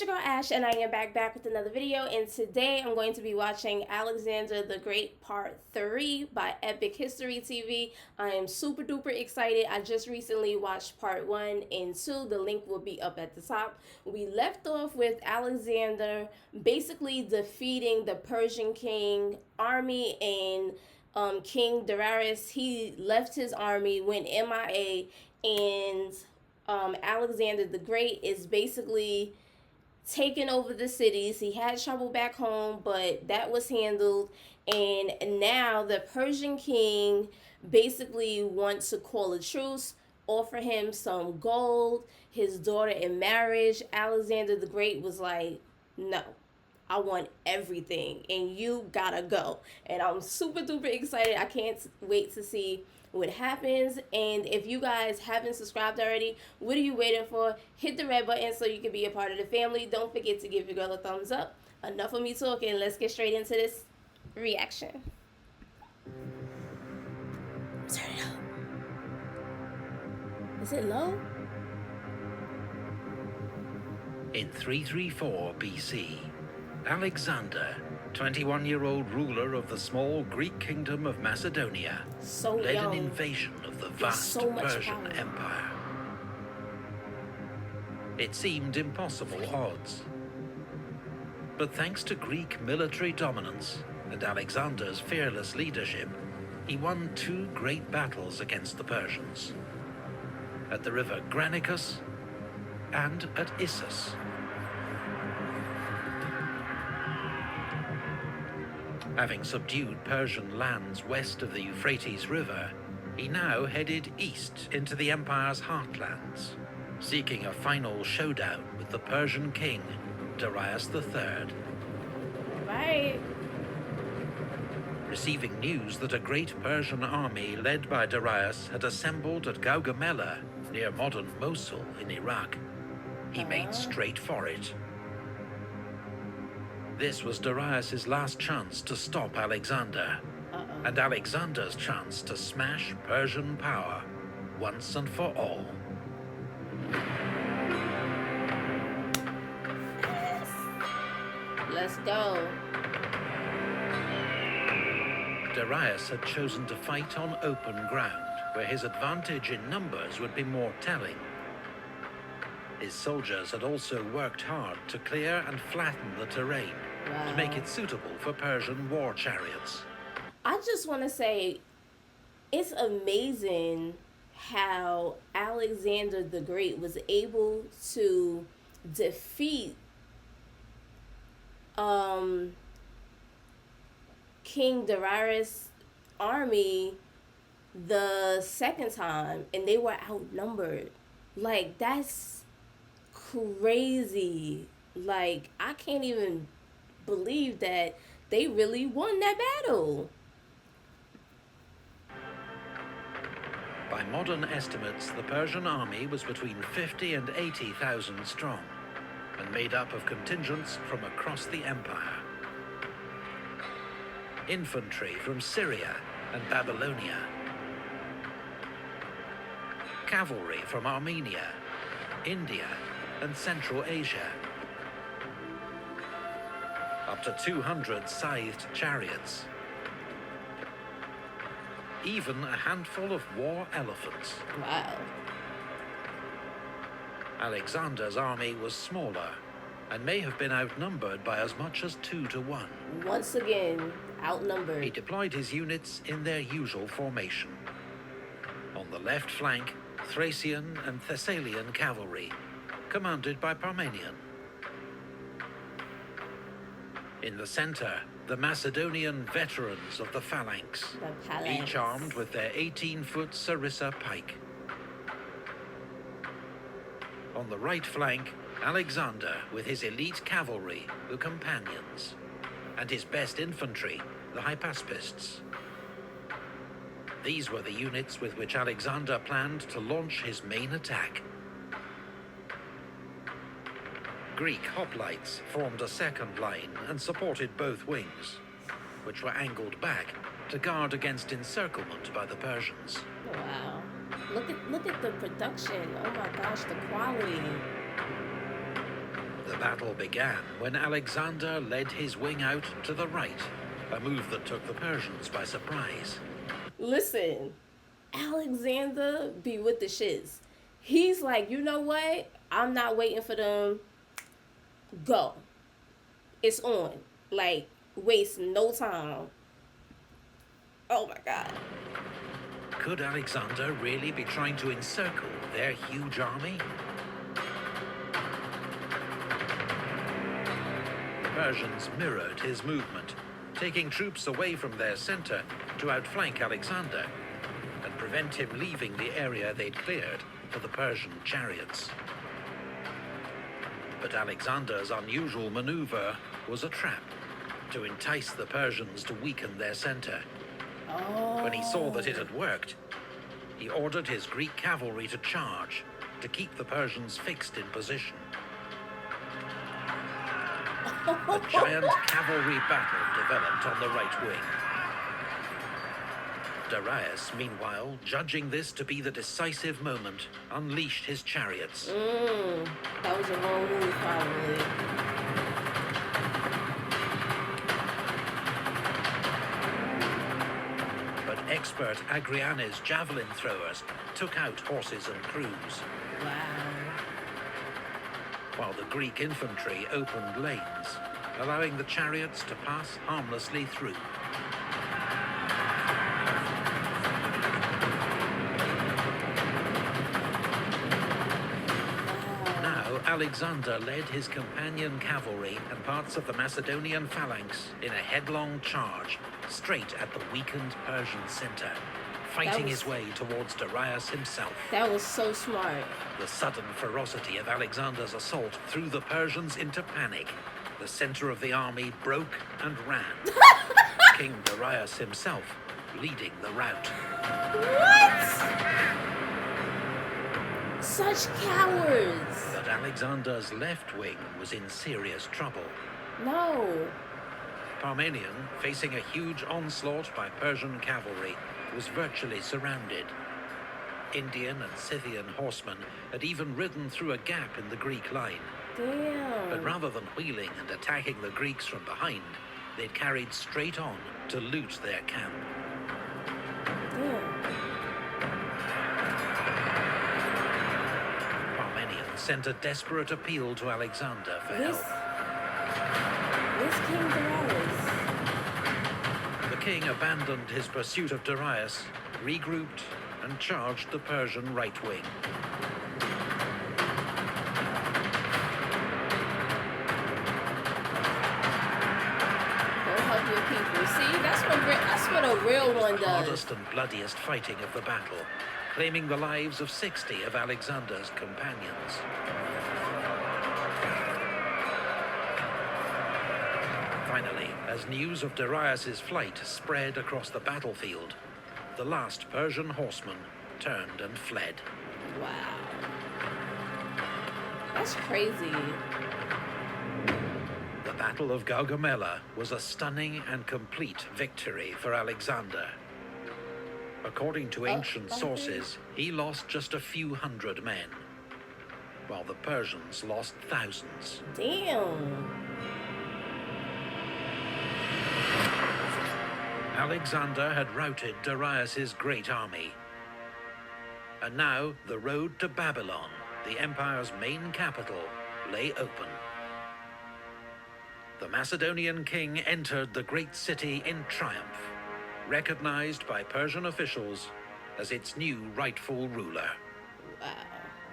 your girl Ash, and I am back with another video, and today I'm going to be watching Alexander the Great Part 3 by Epic History TV. I am super duper excited. I just recently watched Part 1 and 2. The link will be up at the top. We left off with Alexander basically defeating the Persian king army, and King Darius, he left his army, went MIA, and Alexander the Great is basically taking over the cities. He had trouble back home, but that was handled. And now the Persian king basically wants to call a truce, offer him some gold, his daughter in marriage. Alexander the Great was like, no, I want everything, and you gotta go. And I'm super duper excited. I can't wait to see what happens. And if you guys haven't subscribed already, what are you waiting for? Hit the red button so you can be a part of the family. Don't forget to give your girl a thumbs up. Enough of me talking. Let's get straight into this reaction. Turn it up. Is it low? In 334 BC, Alexander, 21-year-old ruler of the small Greek kingdom of Macedonia, led an invasion of the vast Persian Empire. It seemed impossible odds. But thanks to Greek military dominance and Alexander's fearless leadership, he won two great battles against the Persians, at the river Granicus and at Issus. Having subdued Persian lands west of the Euphrates River, he now headed east into the empire's heartlands, seeking a final showdown with the Persian king, Darius III. Right. Receiving news that a great Persian army led by Darius had assembled at Gaugamela, near modern Mosul in Iraq, he made straight for it. This was Darius's last chance to stop Alexander, and Alexander's chance to smash Persian power once and for all. Yes. Let's go. Darius had chosen to fight on open ground, where his advantage in numbers would be more telling. His soldiers had also worked hard to clear and flatten the terrain to make it suitable for Persian war chariots. I just want to say, it's amazing how Alexander the Great was able to defeat King Darius' army the second time, and they were outnumbered. Like, that's crazy. Like, I can't even believe that they really won that battle. By modern estimates, the Persian army was between 50 and 80,000 strong, and made up of contingents from across the empire. Infantry from Syria and Babylonia, cavalry from Armenia, India, and Central Asia. Up to 200 scythed chariots. Even a handful of war elephants. Wow. Alexander's army was smaller and may have been outnumbered by as much as 2 to 1. Once again, outnumbered. He deployed his units in their usual formation. On the left flank, Thracian and Thessalian cavalry, commanded by Parmenion. In the center, the Macedonian veterans of the phalanx, each armed with their 18-foot sarissa pike. On the right flank, Alexander with his elite cavalry, the companions, and his best infantry, the hypaspists. These were the units with which Alexander planned to launch his main attack. Greek hoplites formed a second line and supported both wings, which were angled back to guard against encirclement by the Persians. Wow. Look at the production. Oh my gosh, the quality. The The battle began when Alexander led his wing out to the right, a move that took the Persians by surprise. Listen, Alexander be with the shits. He's like, you know what? I'm not waiting for them. Go. It's on. Like, waste no time. Oh my God. Could Alexander really be trying to encircle their huge army? The Persians mirrored his movement, taking troops away from their center to outflank Alexander and prevent him leaving the area they'd cleared for the Persian chariots. But Alexander's unusual maneuver was a trap to entice the Persians to weaken their center. When he saw that it had worked, he ordered his Greek cavalry to charge to keep the Persians fixed in position. A giant cavalry battle developed on the right wing. Darius, meanwhile, judging this to be the decisive moment, unleashed his chariots. That was a wrong move, probably. But expert Agrianes javelin throwers took out horses and crews, Wow. while the Greek infantry opened lanes, allowing the chariots to pass harmlessly through. Now Alexander led his companion cavalry and parts of the Macedonian phalanx in a headlong charge straight at the weakened Persian center, fighting his way towards Darius himself. That was so smart. The sudden ferocity of Alexander's assault threw the Persians into panic. The center of the army broke and ran. King Darius himself leading the rout. What? Such cowards. But Alexander's left wing was in serious trouble. No. Parmenion, facing a huge onslaught by Persian cavalry, was virtually surrounded. Indian and Scythian horsemen had even ridden through a gap in the Greek line. Damn. But rather than wheeling and attacking the Greeks from behind, they'd carried straight on to loot their camp. Damn. Parmenion sent a desperate appeal to Alexander for help. Where's King Darius? The king abandoned his pursuit of Darius, regrouped, and charged the Persian right wing. Go help your people. See, that's what a real one does. Hardest and bloodiest fighting of the battle, claiming the lives of 60 of Alexander's companions. Finally, as news of Darius's flight spread across the battlefield, the last Persian horseman turned and fled. Wow. That's crazy. The Battle of Gaugamela was a stunning and complete victory for Alexander. According to ancient sources, he lost just a few hundred men, while the Persians lost thousands. Damn. Alexander had routed Darius's great army. And now the road to Babylon, the empire's main capital, lay open. The Macedonian king entered the great city in triumph, recognized by Persian officials as its new rightful ruler. Wow.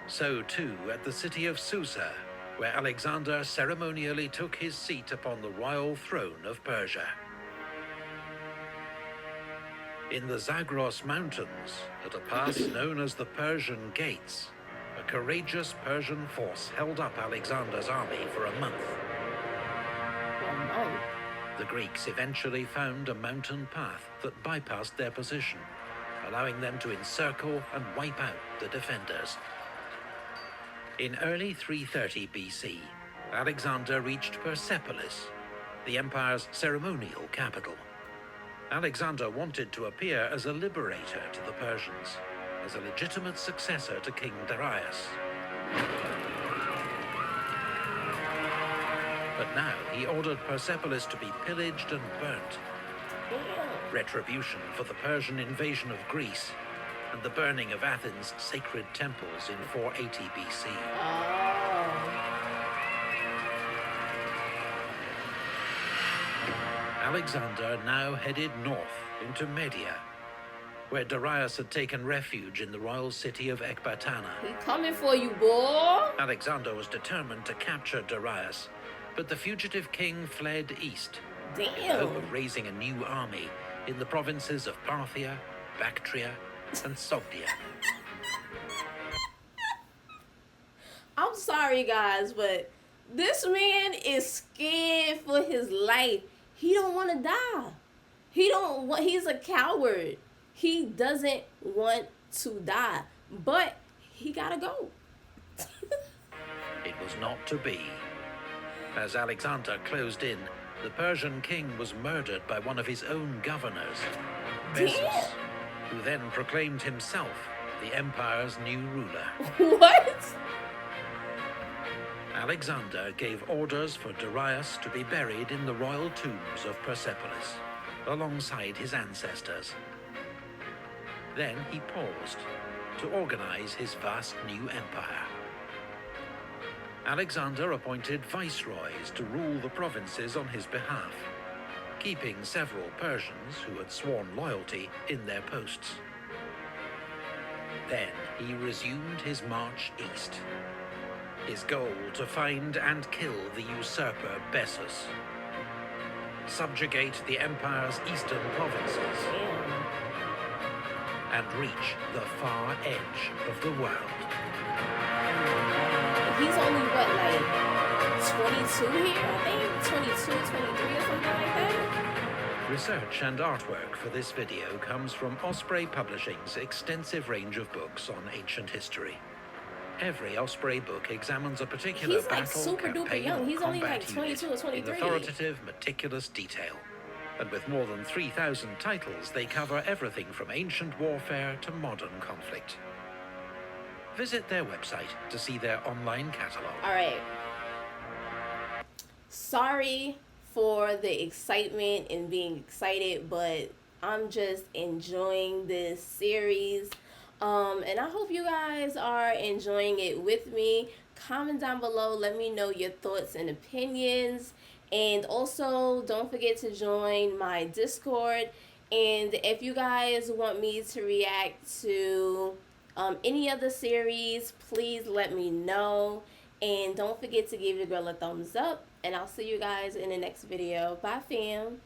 So too at the city of Susa, where Alexander ceremonially took his seat upon the royal throne of Persia. In the Zagros Mountains, at a pass known as the Persian Gates, a courageous Persian force held up Alexander's army for a month. Oh, The Greeks eventually found a mountain path that bypassed their position, allowing them to encircle and wipe out the defenders. In early 330 BC, Alexander reached Persepolis, the empire's ceremonial capital. Alexander wanted to appear as a liberator to the Persians, as a legitimate successor to King Darius. But now he ordered Persepolis to be pillaged and burnt. Damn. Retribution for the Persian invasion of Greece and the burning of Athens' sacred temples in 480 BC. Oh. Alexander now headed north into Media, where Darius had taken refuge in the royal city of Ecbatana. He coming for you, boy. Alexander was determined to capture Darius, but the fugitive king fled east in the hope Damn. of raising a new army in the provinces of Parthia, Bactria, and Sogdia. I'm sorry, guys, but this man is scared for his life. He don't want to die. He's a coward. He doesn't want to die, but he gotta go. It was not to be. As Alexander closed in, the Persian king was murdered by one of his own governors, Bessus, who then proclaimed himself the empire's new ruler. What? Alexander gave orders for Darius to be buried in the royal tombs of Persepolis, alongside his ancestors. Then he paused to organize his vast new empire. Alexander appointed viceroys to rule the provinces on his behalf, keeping several Persians who had sworn loyalty in their posts. Then he resumed his march east, his goal to find and kill the usurper Bessus, subjugate the empire's eastern provinces, and reach the far edge of the world. He's only what, like 22 here, I think? 22, 23 or something like that? Research and artwork for this video comes from Osprey Publishing's extensive range of books on ancient history. Every Osprey book examines a particular He's like battle, super duper campaign, young. or He's only combat like 22 or unit 23. in authoritative, meticulous detail. And with more than 3,000 titles, they cover everything from ancient warfare to modern conflict. Visit their website to see their online catalog. Alright. Sorry for the excitement and being excited, but I'm just enjoying this series. And I hope you guys are enjoying it with me. Comment down below, let me know your thoughts and opinions. And also, don't forget to join my Discord. And if you guys want me to react to any other series, please let me know. And don't forget to give your girl a thumbs up. And I'll see you guys in the next video. Bye, fam.